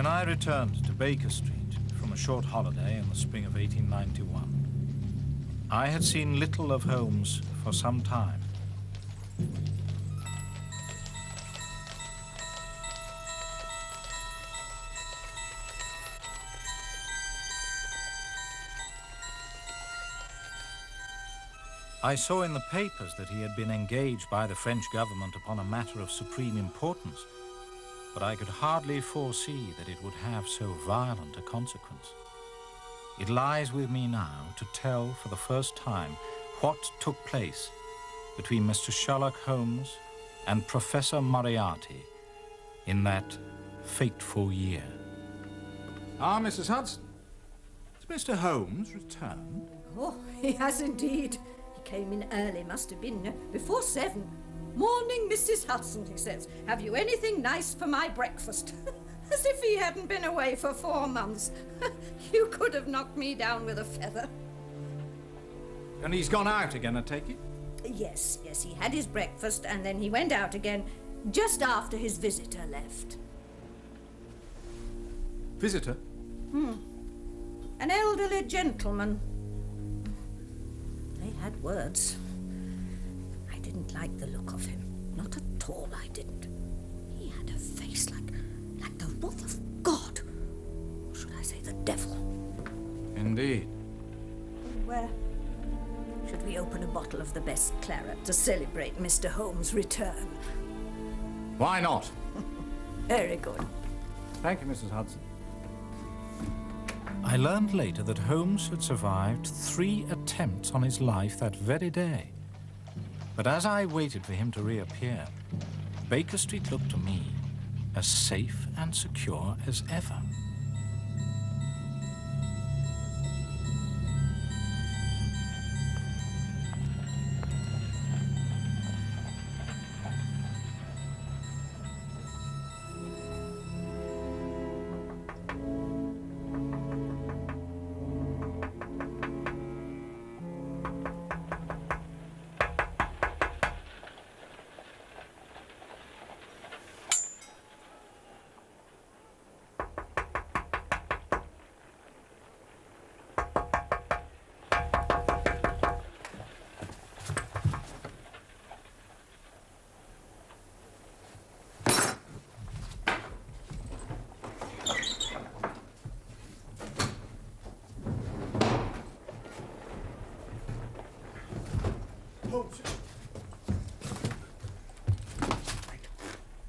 When I returned to Baker Street from a short holiday in the spring of 1891, I had seen little of Holmes for some time. I saw in the papers that he had been engaged by the French government upon a matter of supreme importance, but I could hardly foresee that it would have so violent a consequence. It lies with me now to tell for the first time what took place between Mr. Sherlock Holmes and Professor Moriarty in that fateful year. Ah, Mrs. Hudson. Has Mr. Holmes returned? Oh, he has indeed. He came in early, must have been before 7. "Morning, Mrs. Hudson," he says. "Have you anything nice for my breakfast?" As if he hadn't been away for 4 months. You could have knocked me down with a feather. And he's gone out again, I take it? Yes, he had his breakfast and then he went out again just after his visitor left. Visitor? An elderly gentleman. They had words. I didn't like the look of him. Not at all, I didn't. He had a face like the wrath of God. Or should I say the devil? Indeed. Where should we open a bottle of the best claret to celebrate Mr. Holmes' return? Why not? Very good. Thank you, Mrs. Hudson. I learned later that Holmes had survived 3 attempts on his life that very day. But as I waited for him to reappear, Baker Street looked to me as safe and secure as ever.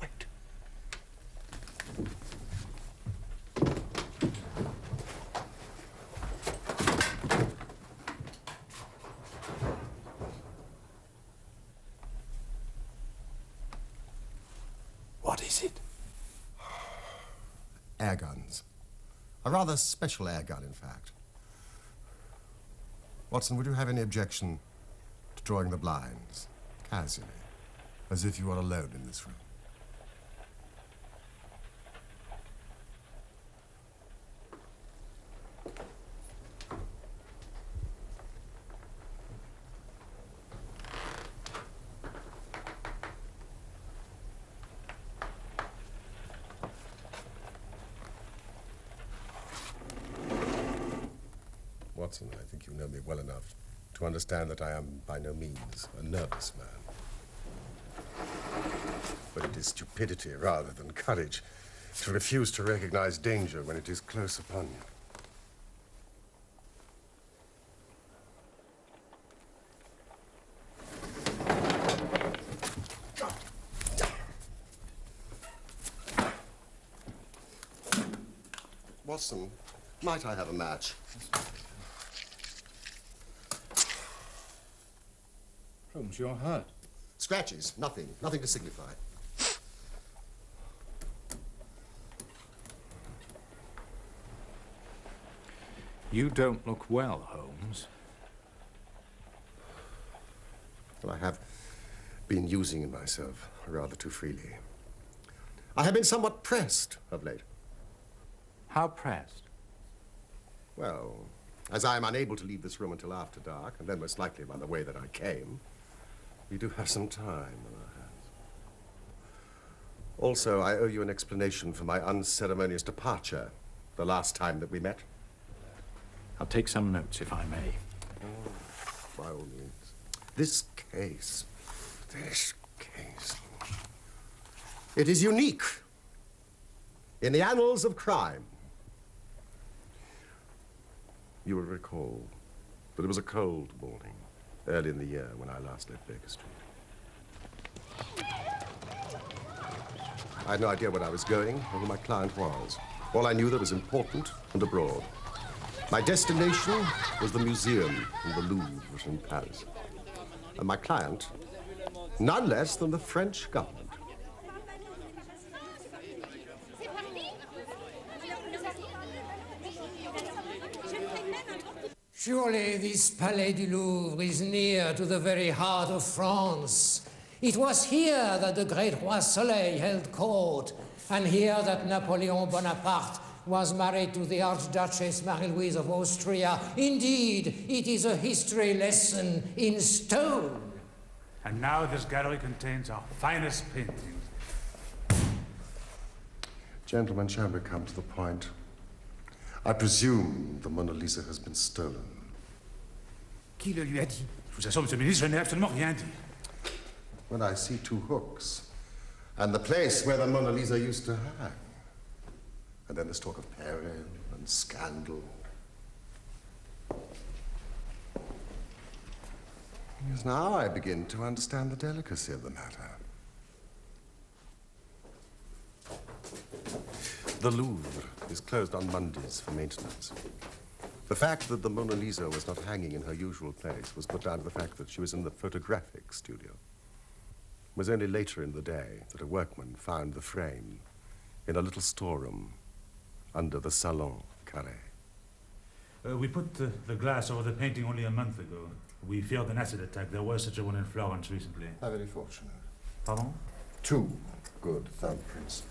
Wait. What is it? Air guns. A rather special air gun, in fact. Watson, would you have any objection to drawing the blinds, casually, as if you were alone in this room? Watson, I think you know me well enough to understand that I am by no means a nervous man. But it is stupidity rather than courage to refuse to recognize danger when it is close upon you. Watson, might I have a match? Holmes, you're hurt. Scratches, nothing to signify. You don't look well, Holmes. Well, I have been using myself rather too freely. I have been somewhat pressed of late. How pressed? Well, as I am unable to leave this room until after dark, and then most likely by the way that I came, we do have some time on our hands. Also, I owe you an explanation for my unceremonious departure the last time that we met. I'll take some notes, if I may. Oh, by all means. This case, it is unique in the annals of crime. You will recall that it was a cold morning, early in the year, when I last left Baker Street. I had no idea where I was going or who my client was. All I knew that was important and abroad. My destination was the museum in the Louvre in Paris. And my client, none less than the French government. Surely this Palais du Louvre is near to the very heart of France. It was here that the great Roi Soleil held court, and here that Napoleon Bonaparte was married to the Archduchess Marie-Louise of Austria. Indeed, it is a history lesson in stone. And now this gallery contains our finest paintings. Gentlemen, shall we come to the point? I presume the Mona Lisa has been stolen. Qui le lui a dit? Je vous assure, Monsieur le Ministre, je n'ai absolument rien dit. When I see two hooks and the place where the Mona Lisa used to hang, and then this talk of peril and scandal. Yes, now I begin to understand the delicacy of the matter. The Louvre is closed on Mondays for maintenance. The fact that the Mona Lisa was not hanging in her usual place was put down to the fact that she was in the photographic studio. It was only later in the day that a workman found the frame in a little storeroom under the Salon Carré. We put the glass over the painting only a month ago. We feared an acid attack. There was such a one in Florence recently. How very fortunate. Pardon? 2 good thumbprints.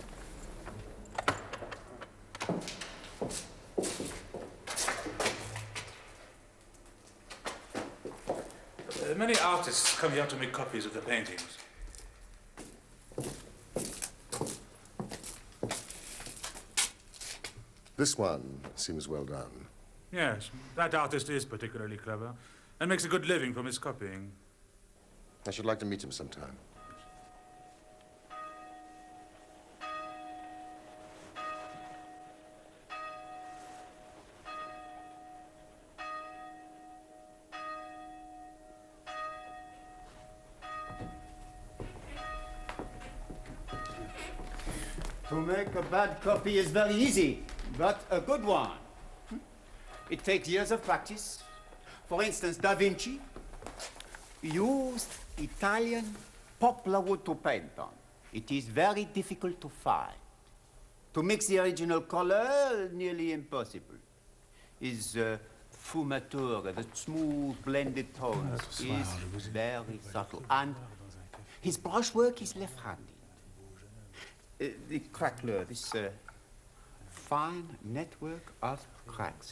Many artists come here to make copies of the paintings. This one seems well done. Yes, that artist is particularly clever and makes a good living from his copying. I should like to meet him sometime. To make a bad copy is very easy, but a good one, it takes years of practice. For instance, Da Vinci used Italian poplar wood to paint on. It is very difficult to find. To mix the original color, nearly impossible. His fumature, the smooth blended tones, is very subtle. And his brushwork is left-handed. The crackler, this fine network of cracks,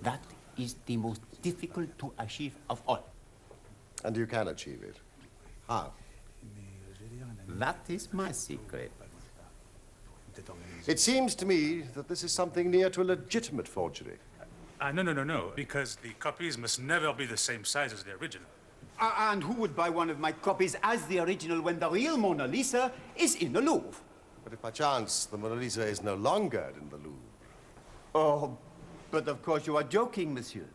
that is the most difficult to achieve of all. And you can achieve it. How? That is my secret. It seems to me that this is something near to a legitimate forgery. No, because the copies must never be the same size as the original. And who would buy one of my copies as the original when the real Mona Lisa is in the Louvre? But if by chance the Mona Lisa is no longer in the Louvre, Oh, but of course you are joking, monsieur.